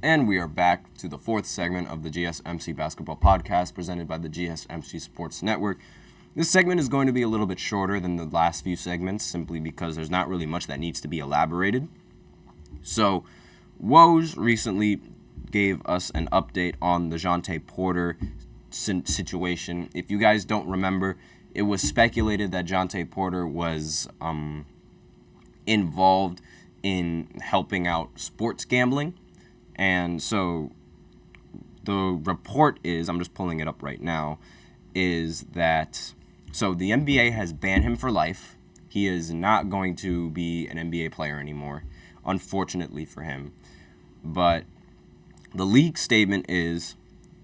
And we are back to the fourth segment of the GSMC Basketball Podcast presented by the GSMC Sports Network. This segment is going to be a little bit shorter than the last few segments simply because there's not really much that needs to be elaborated. So, Woj recently gave us an update on the Jontay Porter situation. If you guys don't remember, it was speculated that Jontay Porter was involved in helping out sports gambling. And so the report is, I'm just pulling it up right now, is that, so the NBA has banned him for life. He is not going to be an NBA player anymore, unfortunately for him. But the league statement is,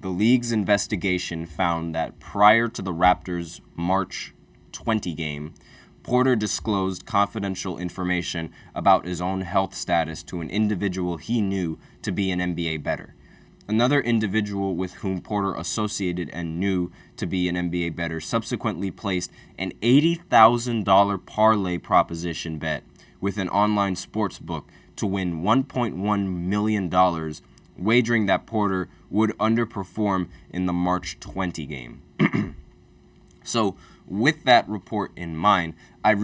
the league's investigation found that prior to the Raptors' March 20 game, Porter disclosed confidential information about his own health status to an individual he knew to be an NBA bettor. Another individual with whom Porter associated and knew to be an NBA bettor subsequently placed an $80,000 parlay proposition bet with an online sports book to win $1.1 million, wagering that Porter would underperform in the March 20 game. So, with that report in mind, I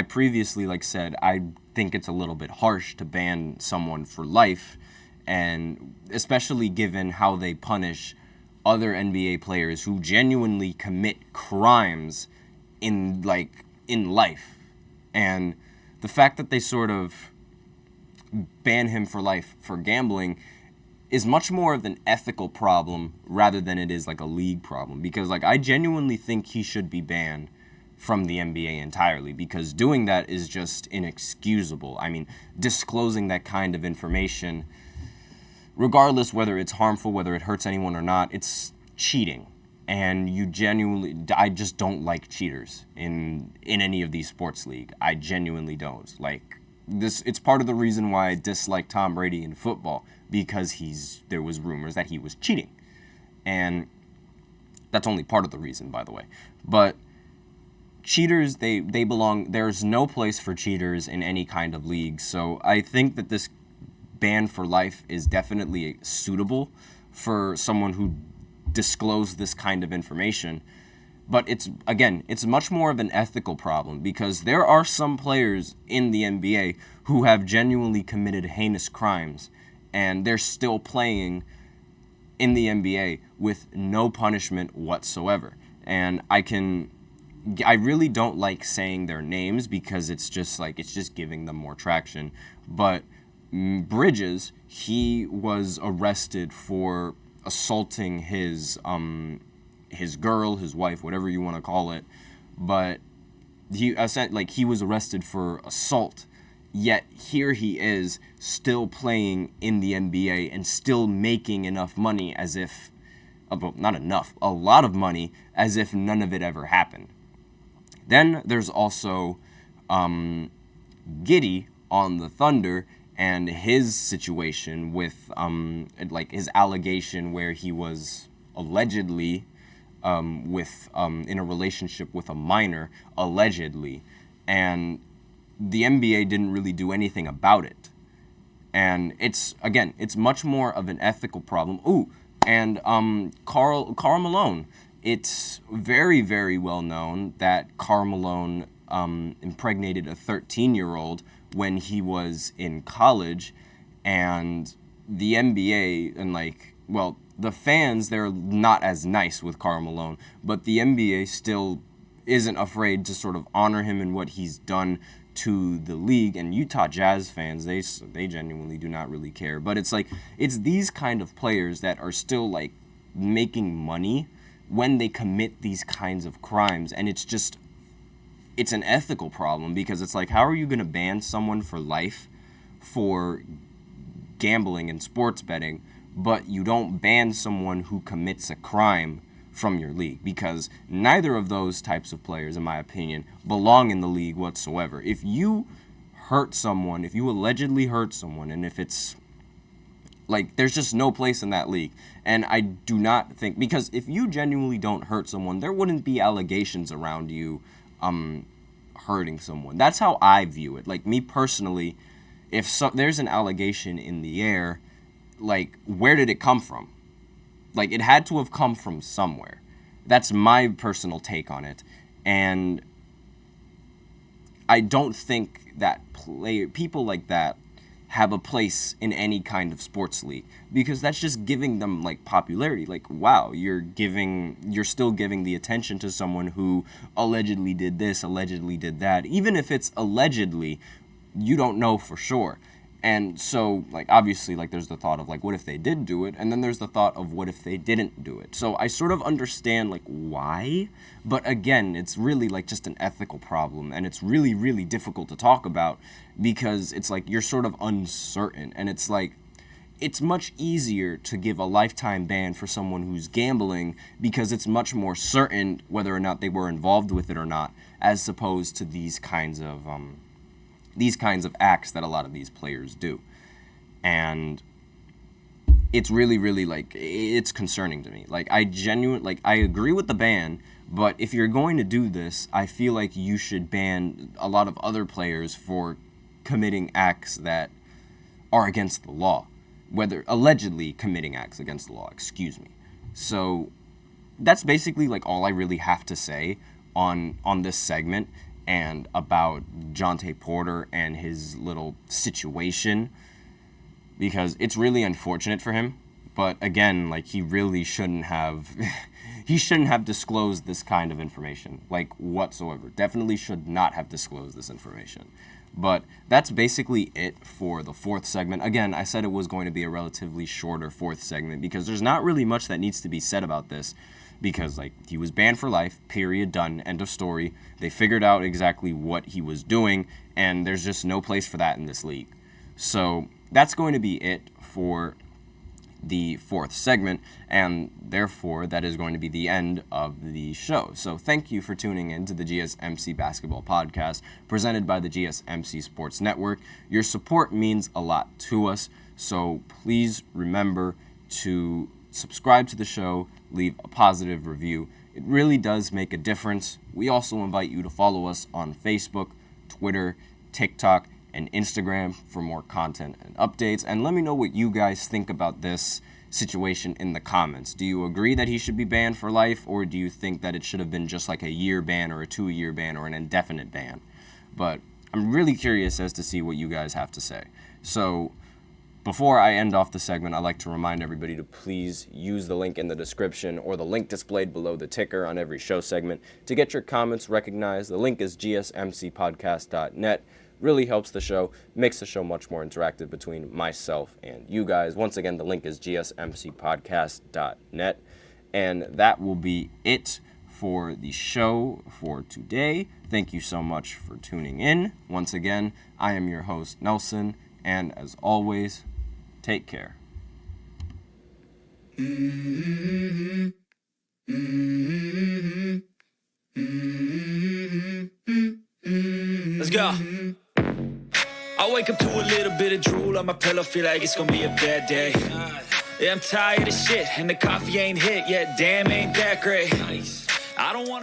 previously said I think it's a little bit harsh to ban someone for life, and especially given how they punish other NBA players who genuinely commit crimes in life. And the fact that they sort of ban him for life for gambling is much more of an ethical problem rather than it is like a league problem. Because I genuinely think he should be banned from the NBA entirely, because doing that is just inexcusable. I mean, disclosing that kind of information, regardless whether it's harmful, whether it hurts anyone or not, it's cheating. And I just don't like cheaters in any of these sports league. I genuinely don't. It's part of the reason why I dislike Tom Brady in football, because there was rumors that he was cheating. And that's only part of the reason, by the way. But cheaters, they belong, there's no place for cheaters in any kind of league. So I think that this ban for life is definitely suitable for someone who disclosed this kind of information. But it's much more of an ethical problem, because there are some players in the NBA who have genuinely committed heinous crimes, and they're still playing in the NBA with no punishment whatsoever. And I really don't like saying their names, because it's just giving them more traction. But Bridges, he was arrested for assaulting his girl, his wife, whatever you want to call it. But he was arrested for assault. Yet here he is still playing in the NBA and still making enough money as if, well, not enough, a lot of money, as if none of it ever happened. Then there's also Giddey on the Thunder and his situation with his allegation where he was allegedly in a relationship with a minor, allegedly, and the NBA didn't really do anything about it. And it's much more of an ethical problem. Ooh, and Karl Malone. It's very, very well known that Karl Malone impregnated a 13-year-old when he was in college, and the NBA and the fans, they're not as nice with Karl Malone, but the NBA still isn't afraid to sort of honor him and what he's done to the league. And Utah Jazz fans, they genuinely do not really care. But it's these kind of players that are still making money when they commit these kinds of crimes, and it's an ethical problem, because it's how are you going to ban someone for life for gambling and sports betting, but you don't ban someone who commits a crime from your league? Because neither of those types of players, in my opinion, belong in the league whatsoever. If you hurt someone, if you allegedly hurt someone, and if it's there's just no place in that league. And I do not think, because if you genuinely don't hurt someone, there wouldn't be allegations around you hurting someone. That's how I view it. Me personally, if there's an allegation in the air, like, where did it come from? Like, it had to have come from somewhere. That's my personal take on it. And I don't think that people like that have a place in any kind of sports league, because that's just giving them like popularity. Like, wow, you're still giving the attention to someone who allegedly did this, allegedly did that. Even if it's allegedly, you don't know for sure. And so, like, obviously, like, there's the thought of, like, what if they did do it? And then there's the thought of what if they didn't do it? So I sort of understand, like, why. But again, it's really, like, just an ethical problem. And it's really, really difficult to talk about, because it's, like, you're sort of uncertain. And it's, like, it's much easier to give a lifetime ban for someone who's gambling, because it's much more certain whether or not they were involved with it or not, as opposed to these kinds of acts that a lot of these players do. And it's really, really, like, it's concerning to me. Like, I agree with the ban, but if you're going to do this, I feel like you should ban a lot of other players for committing acts that are against the law, whether allegedly committing acts against the law, excuse me. So that's basically, like, all I really have to say on this segment and about Jontay Porter and his little situation, because it's really unfortunate for him. But again, like, he really shouldn't have disclosed this kind of information, like, whatsoever. Definitely should not have disclosed this information. But that's basically it for the fourth segment. Again, I said it was going to be a relatively shorter fourth segment, because there's not really much that needs to be said about this. Because, like, he was banned for life, period, done, end of story. They figured out exactly what he was doing, and there's just no place for that in this league. So that's going to be it for the fourth segment, and therefore that is going to be the end of the show. So thank you for tuning in to the GSMC Basketball Podcast, presented by the GSMC Sports Network. Your support means a lot to us, so please remember to subscribe to the show, leave a positive review. It really does make a difference. We also invite you to follow us on Facebook, Twitter, TikTok, and Instagram for more content and updates. And let me know what you guys think about this situation in the comments. Do you agree that he should be banned for life, or do you think that it should have been just like a year ban or a 2-year ban or an indefinite ban? But I'm really curious as to see what you guys have to say. So before I end off the segment, I'd like to remind everybody to please use the link in the description or the link displayed below the ticker on every show segment to get your comments recognized. The link is gsmcpodcast.net. Really helps the show, makes the show much more interactive between myself and you guys. Once again, the link is gsmcpodcast.net. And that will be it for the show for today. Thank you so much for tuning in. Once again, I am your host, Nelson, and as always, take care. Let's go. I wake up to a little bit of drool on my pillow, feel like it's gonna be a bad day. Yeah, I'm tired of shit, and the coffee ain't hit yet, damn, ain't that great. I don't wanna